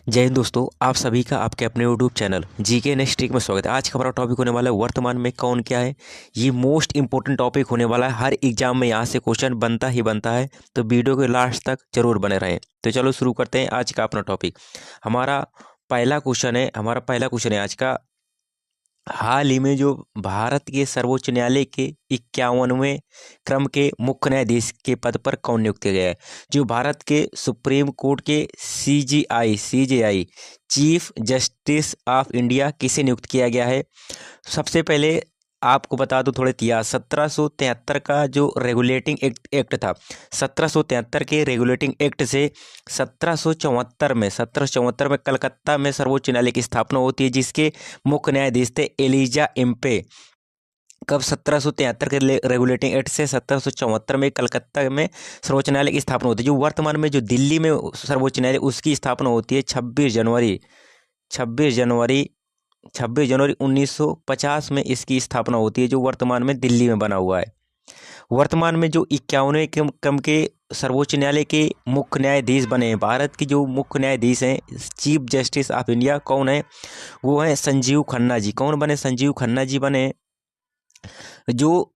जय हिंद दोस्तों, आप सभी का आपके अपने YouTube channel GK next trick में स्वागत है। आज का हमारा टॉपिक होने वाला है वर्तमान में कौन क्या है। ये मोस्ट इंपॉर्टेंट टॉपिक होने वाला है, हर एग्जाम में यहाँ से क्वेश्चन बनता ही बनता है, तो वीडियो के लास्ट तक जरूर बने रहें। तो चलो शुरू करते हैं आज का अपना टॉपिक। हमारा पहला क्वेश्चन है आज का। हाल ही में जो भारत के सर्वोच्च न्यायालय के 51वें क्रम के मुख्य न्यायाधीश के पद पर कौन नियुक्त किया गया है। जो भारत के सुप्रीम कोर्ट के CJI chief justice of India किसे नियुक्त किया गया है। सबसे पहले आपको बता दूं थोड़ा इतिहास। 1773 का जो रेगुलेटिंग एक्ट था, 1773 के रेगुलेटिंग एक्ट से 1774 में कलकत्ता में सर्वोच्च न्यायालय की स्थापना होती है, जिसके मुख्य न्यायाधीश थे एलिजा एम्पे। कब 1773 के रेगुलेटिंग एक्ट से 1774 में कलकत्ता में सर्वोच्च न्यायालय की स्थापना होती है। जो वर्तमान में जो दिल्ली में सर्वोच्च न्यायालय उसकी स्थापना होती है 26 जनवरी 1950 में इसकी स्थापना होती है, जो वर्तमान में दिल्ली में बना हुआ है। वर्तमान में जो 51वें क्रम के सर्वोच्च न्यायालय के मुख्य न्यायाधीश बने हैं, भारत के जो मुख्य न्यायाधीश हैं चीफ जस्टिस ऑफ इंडिया, कौन है? वो है संजीव खन्ना जी। कौन बने? संजीव खन्ना जी बने। जो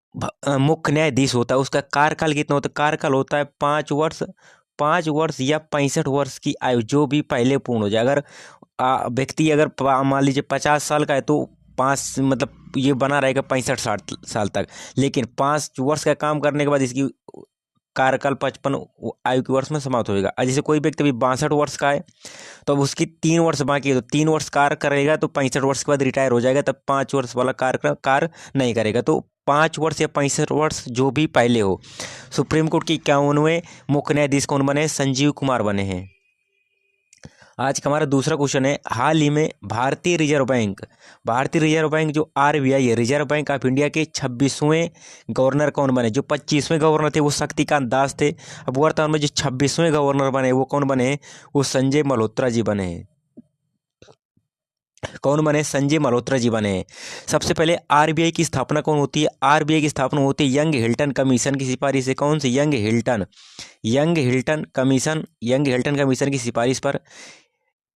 मुख्य न्यायाधीश होता है उसका कार्यकाल कितना होता है? कार्यकाल होता है 5 वर्ष। 5 वर्ष या 65 वर्ष की आयु, जो भी पहले पूर्ण हो जाए। अगर व्यक्ति अगर मान लीजिए 50 साल का है तो पाँच मतलब ये बना रहेगा 65-60 साल तक। लेकिन 5 वर्ष का काम करने के बाद इसकी कार्यकाल 55 आयु के वर्ष में समाप्त हो जाएगा। जैसे कोई व्यक्ति अभी 62 वर्ष का है तो अब उसकी 3 वर्ष बाकी है, तो 3 वर्ष कार्य करेगा तो 65 वर्ष के बाद रिटायर हो जाएगा, तब 5 वर्ष वाला कार्य नहीं करेगा। तो 5 वर्ष या 65 वर्ष जो भी पहले हो। सुप्रीम कोर्ट के 51वें मुख्य न्यायाधीश कौन बने? संजीव कुमार बने हैं। आज का हमारा दूसरा क्वेश्चन है। हाल ही में भारतीय रिजर्व बैंक जो आरबीआई है, रिजर्व बैंक ऑफ इंडिया के 26वें गवर्नर कौन बने? जो 25वें गवर्नर थे वो शक्तिकांत दास थे। अब वर्तमान में जो 26वें गवर्नर बने वो कौन बने? वो संजय मल्होत्रा जी बने हैं। कौन बने? संजय मल्होत्रा जी बने हैं। सबसे पहले आरबीआई की स्थापना कौन होती है? आरबीआई की स्थापना होती है यंग हिल्टन कमीशन की सिफारिश से। कौन सी? यंग हिल्टन कमीशन की सिफारिश पर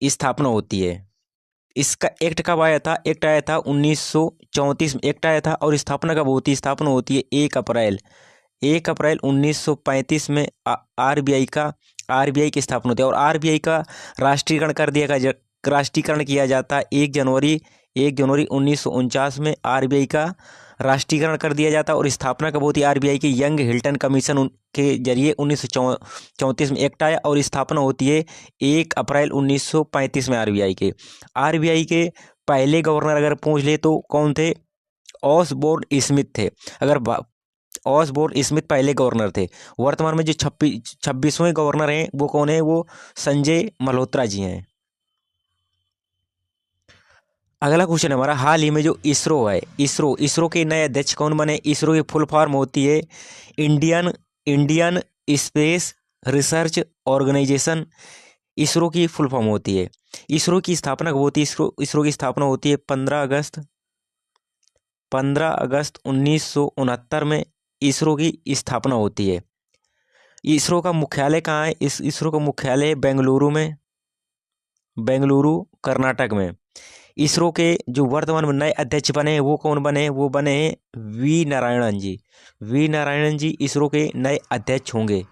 स्थापना होती है। इसका एक्ट कब आया था? एक्ट आया था 1934 में एक्ट आया था। और स्थापना कब होती है? स्थापना होती है 1 अप्रैल 1935 में आरबीआई की स्थापना होती है। और आरबीआई का राष्ट्रीयकरण किया जाता है 1 जनवरी 1949 में आरबीआई का राष्ट्रीयकरण कर दिया जाता है। और स्थापना कब होती है आरबीआई की? यंग हिल्टन कमीशन के जरिए 1934 में एक्ट आया और स्थापना होती है 1 अप्रैल 1935 में आरबीआई के पहले गवर्नर अगर पूछ ले तो कौन थे? ऑसबोर्न स्मिथ थे। ऑसबोर्न स्मिथ पहले गवर्नर थे। वर्तमान में जो 26वें गवर्नर हैं वो कौन है? वो संजय मल्होत्रा जी हैं। अगला क्वेश्चन है हमारा। हाल ही में जो इसरो है, इसरो के नए अध्यक्ष कौन बने? इसरो की फुल फॉर्म होती है Indian space research organisation. ISRO की फुल फॉर्म होती है। इसरो की स्थापना कब होती है? इसरो की स्थापना होती है 15 अगस्त 1969 में इसरो की स्थापना होती है। इसरो का मुख्यालय कहाँ है? इसरो का मुख्यालय है बेंगलुरु कर्नाटक में। इसरो के जो वर्तमान में नए अध्यक्ष बने हैं वो कौन बने हैं? वो बने हैं वी नारायणन जी इसरो के नए अध्यक्ष होंगे।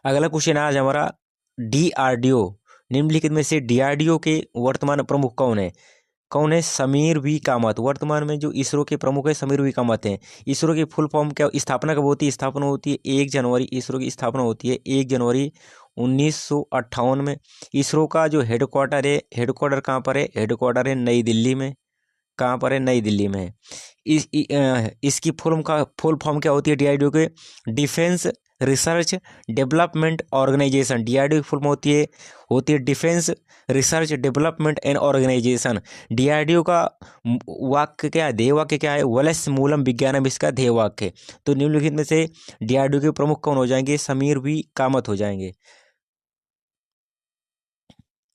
अगला क्वेश्चन आज हमारा डीआरडीओ। निम्नलिखित में से डीआरडीओ के वर्तमान प्रमुख कौन है? समीर वी कामत। वर्तमान में जो इसरो के प्रमुख है समीर वी कामत हैं। इसरो की फुल फॉर्म क्या? स्थापना कब होती है? स्थापना होती है 1 जनवरी। इसरो की स्थापना होती है 1 जनवरी 1958 में। इसरो का जो हेडक्वार्टर कहाँ पर है? हेडक्वार्टर है नई दिल्ली में। कहाँ पर है? नई दिल्ली में है। इसकी फुल फॉर्म क्या होती है डीआरडीओ के? Defence research development organisation. DRDO की फुल फॉर्म होती है defence research development and organisation. DRDO का वाक्य क्या है? ध्येय वाक्य क्या है? वलस मूलम विज्ञानम इसका ध्येय वाक्य है। तो निम्नलिखित में से डीआरडीओ के प्रमुख कौन हो जाएंगे? समीर वी कामत हो जाएंगे।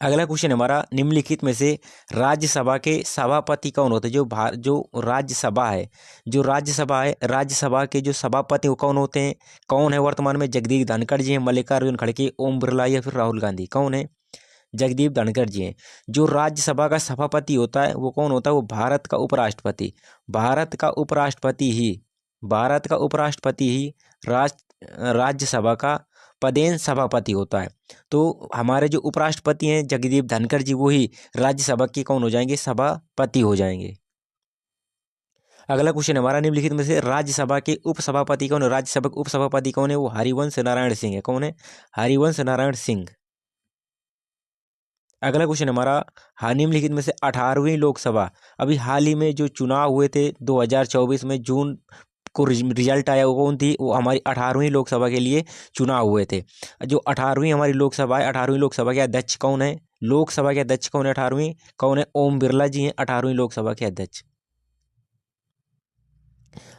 अगला क्वेश्चन हमारा, निम्नलिखित में से राज्यसभा के सभापति कौन होते हैं? जो राज्यसभा है, राज्यसभा के जो सभापति वो कौन होते हैं? कौन है वर्तमान में? जगदीप धनखड़ जी हैं, मल्लिकार्जुन खड़गे, ओम बिरला या फिर राहुल गांधी? कौन है? जगदीप धनखड़ जी हैं। जो राज्यसभा का सभापति होता है वो कौन होता है? वो भारत का उपराष्ट्रपति। भारत का उपराष्ट्रपति ही राज्यसभा का पदेन सभापति होता है। तो हमारे जो उपराष्ट्रपति हैं जगदीप धनखड़ जी, वो ही राज्यसभा के कौन हो जाएंगे? सभापति हो जाएंगे। अगला क्वेश्चन हमारा, निम्नलिखित में से राज्यसभा के उपसभापति कौन है? राज्यसभा के उपसभापति कौन है? वो हरिवंश नारायण सिंह है। कौन है? हरिवंश नारायण सिंह। अगला क्वेश्चन हमारा, निम्नलिखित में से 18वीं लोकसभा, अभी हाल ही में जो चुनाव हुए थे 2024 में जून को रिजल्ट आया, वो कौन थी? वो हमारी 18वीं लोकसभा के लिए चुनाव हुए थे। जो 18वीं हमारी लोकसभा है, 18वीं लोकसभा के अध्यक्ष कौन है? लोकसभा के अध्यक्ष कौन है 18वीं? कौन है? ओम बिरला जी हैं 18वीं लोकसभा के अध्यक्ष।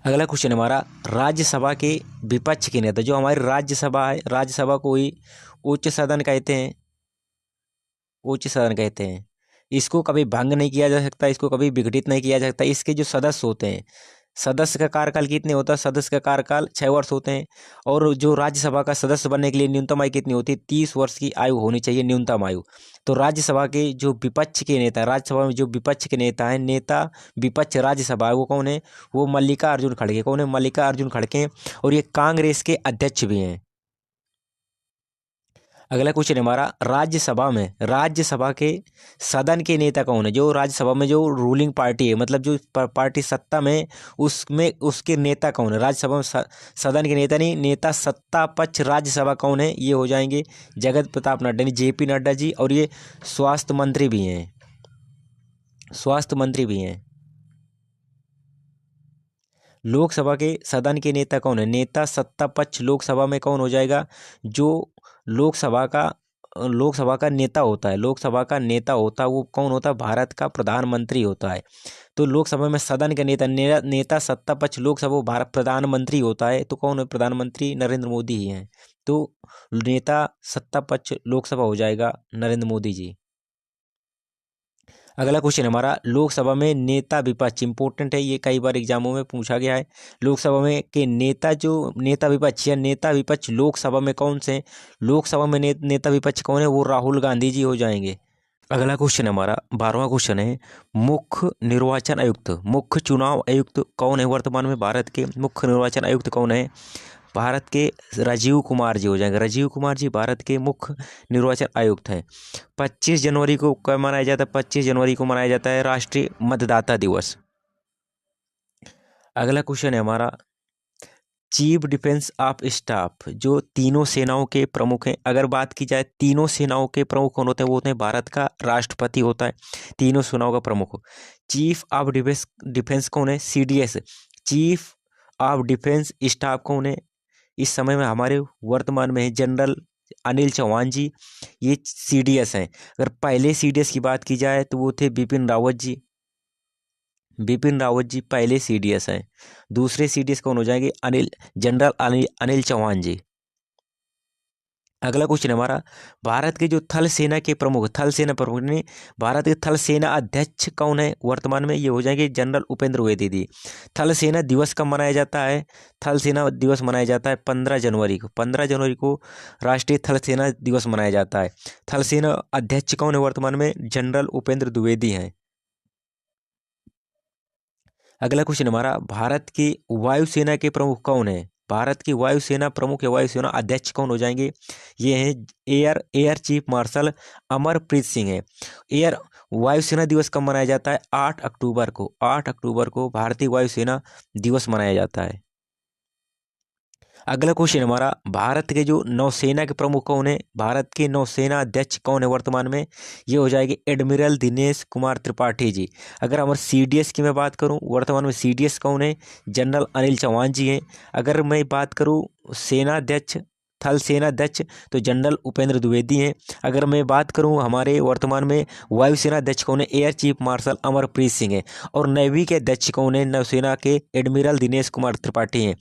अगला क्वेश्चन हमारा, राज्यसभा के विपक्ष के नेता, जो हमारी राज्यसभा है, राज्यसभा को ही उच्च सदन कहते हैं, उच्च सदन कहते हैं। इसको कभी भंग नहीं किया जा सकता, इसको कभी विघटित नहीं किया जा सकता। इसके जो सदस्य होते हैं, सदस्य का कार्यकाल कितने होता है? सदस्य का कार्यकाल 6 वर्ष होते हैं। और जो राज्यसभा का सदस्य बनने के लिए न्यूनतम आयु कितनी होती है? 30 वर्ष की आयु होनी चाहिए, न्यूनतम आयु। तो राज्यसभा के जो विपक्ष के नेता, राज्यसभा में जो विपक्ष के नेता हैं, नेता विपक्ष राज्यसभा है, वो कौन है? वो मल्लिकार्जुन खड़गे। कौन है? मल्लिकार्जुन खड़गे। और ये कांग्रेस के अध्यक्ष भी हैं। अगला क्वेश्चन हमारा, राज्यसभा के सदन के नेता कौन है? जो राज्यसभा में जो रूलिंग पार्टी है, मतलब जो पार्टी सत्ता में, उसमें उसके नेता कौन है? राज्यसभा में सदन के नेता नहीं, नेता सत्ता पक्ष राज्यसभा कौन है? ये हो जाएंगे जगत प्रताप नड्डा, यानी जेपी नड्डा जी। और ये स्वास्थ्य मंत्री भी हैं, स्वास्थ्य मंत्री भी हैं। लोकसभा के सदन के नेता कौन है? नेता सत्ता पक्ष लोकसभा में कौन हो जाएगा? जो लोकसभा का नेता होता है, लोकसभा का नेता होता है, वो कौन होता है? भारत का प्रधानमंत्री होता है। तो लोकसभा में सदन का नेता सत्ता पक्ष लोकसभा वो भारत प्रधानमंत्री होता है। तो कौन है प्रधानमंत्री? नरेंद्र मोदी ही हैं। तो नेता सत्ता पक्ष लोकसभा हो जाएगा नरेंद्र मोदी जी। अगला क्वेश्चन हमारा, लोकसभा में नेता विपक्ष, इंपॉर्टेंट है ये, कई बार एग्जामों में पूछा गया है। लोकसभा में के नेता, जो नेता विपक्ष या नेता विपक्ष लोकसभा में कौन से हैं? लोकसभा में नेता विपक्ष कौन है? वो राहुल गांधी जी हो जाएंगे। अगला क्वेश्चन हमारा 12वां क्वेश्चन है, मुख्य निर्वाचन आयुक्त, मुख्य चुनाव आयुक्त कौन है वर्तमान में? भारत के मुख्य निर्वाचन आयुक्त कौन है? भारत के राजीव कुमार जी हो जाएंगे। राजीव कुमार जी भारत के मुख्य निर्वाचन आयुक्त हैं। 25 जनवरी को कब मनाया जाता है? 25 जनवरी को मनाया जाता है राष्ट्रीय मतदाता दिवस। अगला क्वेश्चन है हमारा, चीफ डिफेंस ऑफ स्टाफ, जो तीनों सेनाओं के प्रमुख हैं। अगर बात की जाए तीनों सेनाओं के प्रमुख कौन होते हैं? वो होते हैं भारत का राष्ट्रपति होता है, तीनों सेनाओं का प्रमुख। चीफ ऑफ डिफेंस कौन है? CDS. Chief of defence staff कौन है इस समय में? हमारे वर्तमान में है जनरल अनिल चौहान जी, ये सीडीएस हैं। अगर पहले सीडीएस की बात की जाए तो वो थे बिपिन रावत जी। बिपिन रावत जी पहले सीडीएस हैं। दूसरे सीडीएस कौन हो जाएंगे? जनरल अनिल चौहान जी। अगला क्वेश्चन हमारा, भारत के जो थल सेना ने भारत के थल सेना अध्यक्ष कौन है वर्तमान में? ये हो जाएंगे जनरल उपेंद्र द्विवेदी। थल सेना दिवस कब मनाया जाता है? थल सेना दिवस मनाया जाता है 15 जनवरी को। 15 जनवरी को राष्ट्रीय थल सेना दिवस मनाया जाता है। थल सेना अध्यक्ष कौन है वर्तमान में? जनरल उपेंद्र द्विवेदी हैं। अगला क्वेश्चन हमारा, भारत की वायुसेना के प्रमुख कौन है? भारत की वायुसेना प्रमुख या वायुसेना अध्यक्ष कौन हो जाएंगे? ये हैं air chief marshal Amarpreet Singh है। वायुसेना दिवस कब मनाया जाता है? 8 अक्टूबर को। 8 अक्टूबर को भारतीय वायुसेना दिवस मनाया जाता है। अगला क्वेश्चन हमारा, भारत के जो नौसेना के प्रमुख कौन है? भारत के नौसेना अध्यक्ष कौन है वर्तमान में? ये हो जाएगी एडमिरल दिनेश कुमार त्रिपाठी जी। अगर हमारे सीडीएस की मैं बात करूं, वर्तमान में सीडीएस कौन है? जनरल अनिल चौहान जी हैं। अगर मैं बात करूं सेना अध्यक्ष, थल सेना अध्यक्ष, तो जनरल उपेंद्र द्विवेदी हैं। अगर मैं बात करूं हमारे वर्तमान में वायुसेना अध्यक्ष कौन है? Air chief marshal Amarpreet Singh है। और नेवी के अध्यक्ष कौन है? नौसेना के एडमिरल दिनेश कुमार त्रिपाठी हैं।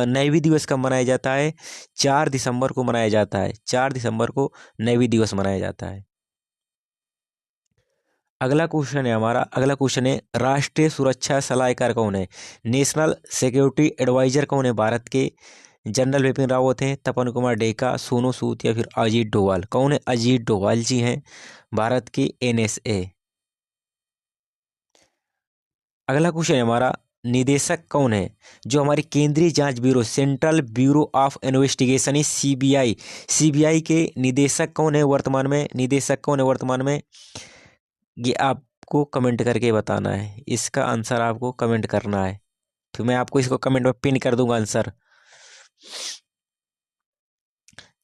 नेवी दिवस कब मनाया जाता है? 4 दिसंबर को मनाया जाता है। 4 दिसंबर को नेवी दिवस मनाया जाता है। अगला क्वेश्चन है हमारा, अगला क्वेश्चन है राष्ट्रीय सुरक्षा सलाहकार कौन है? नेशनल सिक्योरिटी एडवाइजर कौन है भारत के? जनरल बिपिन रावत हैं, तपन कुमार डेका, सोनू सूद या फिर अजीत डोभाल? कौन है? अजीत डोभाल जी हैं भारत के एनएसए। अगला क्वेश्चन है हमारा, निदेशक कौन है जो हमारी केंद्रीय जांच bureau central bureau of investigation है सीबीआई, सीबीआई के निदेशक कौन है वर्तमान में? निदेशक कौन है वर्तमान में? ये आपको कमेंट करके बताना है, इसका आंसर आपको कमेंट करना है, तो मैं आपको इसको कमेंट में पिन कर दूंगा आंसर।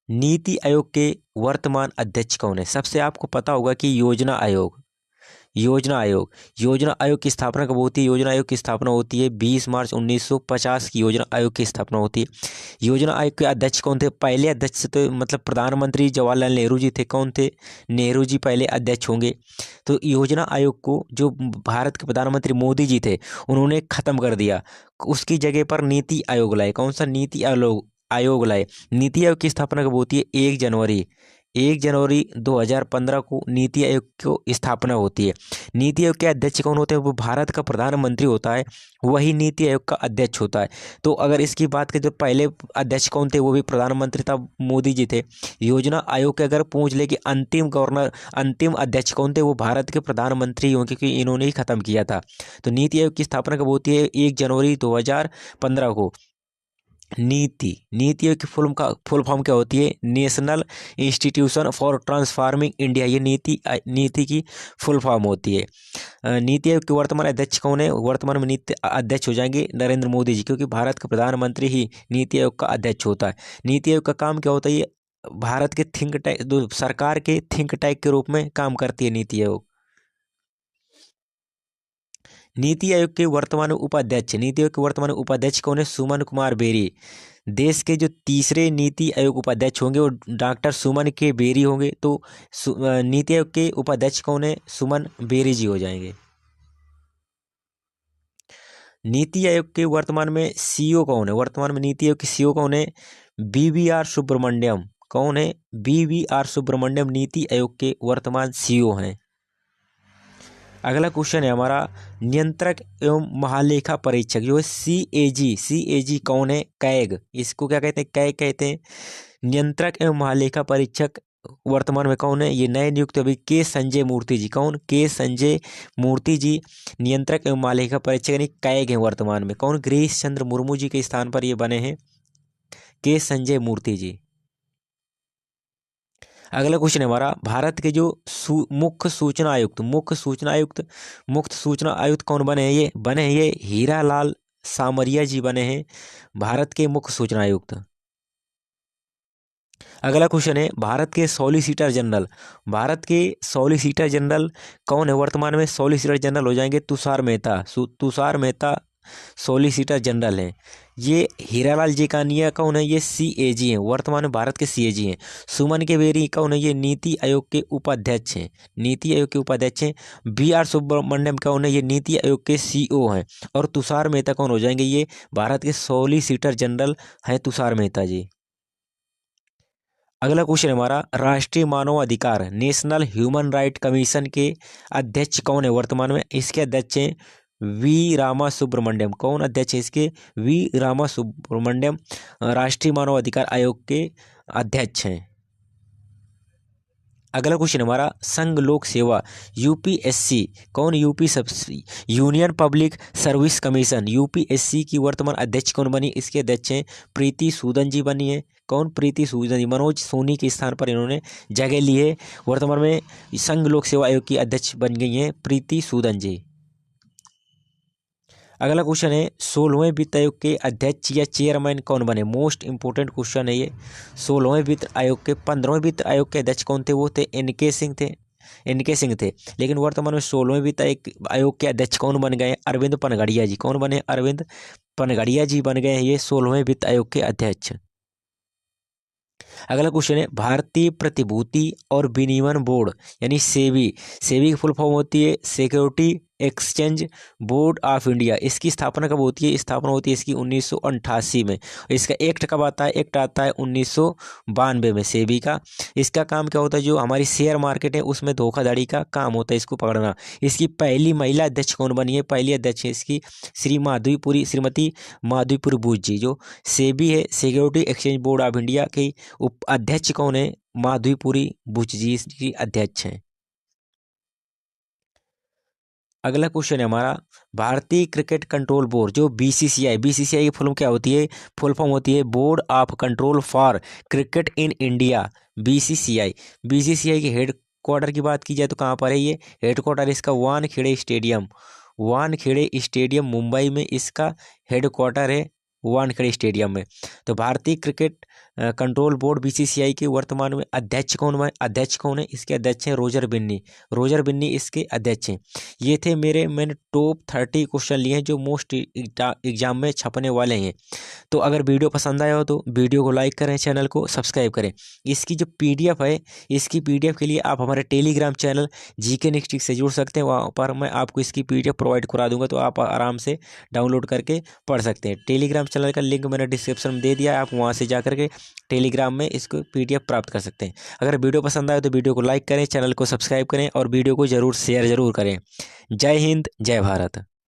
नीति आयोग के वर्तमान अध्यक्ष कौन है? सबसे आपको पता होगा कि योजना आयोग, योजना आयोग, योजना आयोग की स्थापना कब होती है? योजना आयोग की स्थापना होती है 20 मार्च 1950 की योजना आयोग की स्थापना होती है। योजना आयोग के अध्यक्ष कौन थे? पहले अध्यक्ष तो मतलब प्रधानमंत्री जवाहरलाल नेहरू जी थे। कौन थे? नेहरू जी पहले अध्यक्ष होंगे। तो योजना आयोग को जो भारत के प्रधानमंत्री मोदी जी थे उन्होंने खत्म कर दिया, उसकी जगह पर नीति आयोग लाए। कौन सा? नीति आयोग लाए। नीति आयोग की स्थापना कब होती है? 1 जनवरी 2015 को नीति आयोग की स्थापना होती है। नीति आयोग के अध्यक्ष कौन होते हैं? वो भारत का प्रधानमंत्री होता है, वही नीति आयोग का अध्यक्ष होता है। तो अगर इसकी बात करें तो पहले अध्यक्ष कौन थे? वो भी प्रधानमंत्री था, मोदी जी थे। योजना आयोग के अगर पूछ ले कि अंतिम गवर्नर, अंतिम अध्यक्ष कौन थे? वो भारत के प्रधानमंत्री हों, क्योंकि इन्होंने ही खत्म किया था। तो नीति आयोग की स्थापना कब होती है? 1 जनवरी 2015 को। नीति आयोग की फुल फॉर्म क्या होती है? National institution for transforming India, ये नीति की फुल फॉर्म होती है। नीति आयोग के वर्तमान अध्यक्ष कौन है? वर्तमान में नीति अध्यक्ष हो जाएंगे नरेंद्र मोदी जी, क्योंकि भारत का प्रधानमंत्री ही नीति आयोग का अध्यक्ष होता है। नीति आयोग का काम क्या होता है? ये भारत के थिंक टैंक, सरकार के थिंक टैंक के रूप में काम करती है नीति आयोग। नीति आयोग के वर्तमान उपाध्यक्ष, नीति आयोग के वर्तमान उपाध्यक्ष कौन है? सुमन कुमार बेरी। देश के जो तीसरे नीति आयोग उपाध्यक्ष होंगे वो डॉक्टर सुमन के बेरी होंगे। तो नीति आयोग के उपाध्यक्ष कौन है? सुमन बेरी जी हो जाएंगे। नीति आयोग के वर्तमान में सीईओ कौन है? वर्तमान में नीति आयोग के सीईओ कौन है? बीवीआर सुब्रमण्यम। कौन है? बीवीआर सुब्रमण्यम नीति आयोग के वर्तमान सीईओ हैं। अगला क्वेश्चन है हमारा, नियंत्रक एवं महालेखा परीक्षक जो है सीएजी कौन है? कैग, इसको क्या कहते हैं? कैग कहते हैं। नियंत्रक एवं महालेखा परीक्षक वर्तमान में कौन है? ये नए नियुक्त अभी के संजय मूर्ति जी। कौन? के संजय मूर्ति जी नियंत्रक एवं महालेखा परीक्षक यानी कैग हैं वर्तमान में। कौन? गिरीश चंद्र मुर्मू जी के स्थान पर ये बने हैं के संजय मूर्ति जी। अगला क्वेश्चन है हमारा, भारत के जो मुख्य सूचना आयुक्त कौन बने हैं? ये बने हैं ये हीरा लाल सामरिया जी बने हैं भारत के मुख्य सूचना आयुक्त। अगला क्वेश्चन है, भारत के सॉलिसिटर जनरल कौन है वर्तमान में? सॉलिसिटर जनरल हो जाएंगे तुषार मेहता सॉलिसिटर जनरल हैं। ये हीरालाल जेकानिया कौन है? ये सीएजी हैं, वर्तमान में भारत के सीएजी हैं। सुमन के बेरी कौन है? ये नीति आयोग के उपाध्यक्ष हैं। बीआर सुब्रमण्यम कौन है? ये नीति आयोग के सीईओ हैं। और तुषार मेहता कौन हो जाएंगे? ये भारत के सॉलिसिटर जनरल हैं तुषार मेहता जी। अगला क्वेश्चन हमारा, राष्ट्रीय मानव अधिकार नेशनल ह्यूमन राइट कमीशन के अध्यक्ष कौन है वर्तमान में? इसके अध्यक्ष हैं वी रामा सुब्रमण्यम। कौन अध्यक्ष है इसके? वी रामा सुब्रमण्यम राष्ट्रीय मानव अधिकार आयोग के अध्यक्ष हैं। अगला क्वेश्चन हमारा, संघ लोक सेवा यूपीएससी कौन? Union public service commission UPSC की वर्तमान अध्यक्ष कौन बनी? इसके अध्यक्ष हैं प्रीति सूदन जी बनी है। कौन? प्रीति सूदन जी मनोज सोनी के स्थान पर इन्होंने जगह ली है। वर्तमान में संघ लोक सेवा आयोग की अध्यक्ष बन गई हैं प्रीति सूदन जी। अगला क्वेश्चन है, 16वें वित्त आयोग के अध्यक्ष या चेयरमैन कौन बने? मोस्ट इंपोर्टेंट क्वेश्चन है ये। 16वें वित्त आयोग के 15वें वित्त आयोग के अध्यक्ष कौन थे? वो थे एनके सिंह थे। लेकिन वर्तमान में 16वें वित्त आयोग के अध्यक्ष कौन बन गए? अरविंद पनगड़िया जी। कौन बने? अरविंद पनगड़िया जी बन गए हैं ये 16वें वित्त आयोग के अध्यक्ष। अगला क्वेश्चन है, भारतीय प्रतिभूति और विनिमय बोर्ड यानी सेबी की फुल फॉर्म होती है security exchange board of India, इसकी स्थापना कब होती है? स्थापना होती है इसकी 1988 में। इसका एक्ट कब आता है? एक्ट आता है 1992 में सेबी का। इसका काम क्या होता है? जो हमारी शेयर मार्केट है उसमें धोखाधड़ी का काम होता है इसको पकड़ना। इसकी पहली महिला अध्यक्ष कौन बनी है? पहली अध्यक्ष है इसकी श्रीमती माधवीपुरी बुच जी। जो सेबी है, security exchange board of India की उप अध्यक्ष कौन है? माधवीपुरी बुच जी इसकी अध्यक्ष हैं। अगला क्वेश्चन है हमारा, भारतीय क्रिकेट कंट्रोल बोर्ड जो बीसीसीआई, बीसीसीआई की फुल क्या होती है? फुल फॉर्म होती है board of control for cricket in India, BCCI. BCCI के हेड क्वार्टर की बात की जाए तो कहाँ पर है ये? हेड क्वार्टर इसका वानखेड़े स्टेडियम, वानखेड़े स्टेडियम मुंबई में इसका हेड क्वार्टर है, वानखेड़े स्टेडियम में। तो भारतीय क्रिकेट कंट्रोल बोर्ड बीसीसीआई के वर्तमान में अध्यक्ष कौन है? इसके अध्यक्ष हैं रोजर बिन्नी, रोजर बिन्नी इसके अध्यक्ष हैं। ये थे मैंने टॉप 30 क्वेश्चन लिए हैं जो मोस्ट एग्जाम में छपने वाले हैं। तो अगर वीडियो पसंद आया हो तो वीडियो को लाइक करें, चैनल को सब्सक्राइब करें। इसकी जो पीडीएफ है, इसकी पीडीएफ के लिए आप हमारे टेलीग्राम चैनल जीके नेक्स्ट से जुड़ सकते हैं। वहाँ पर मैं आपको इसकी पीडीएफ प्रोवाइड करा दूंगा, तो आप आराम से डाउनलोड करके पढ़ सकते हैं। टेलीग्राम चैनल का लिंक मैंने डिस्क्रिप्शन में दे दिया है, आप वहाँ से जा करके टेलीग्राम में इसको पीडीएफ प्राप्त कर सकते हैं। अगर वीडियो पसंद आए तो वीडियो को लाइक करें, चैनल को सब्सक्राइब करें और वीडियो को ज़रूर शेयर करें। जय हिंद, जय भारत।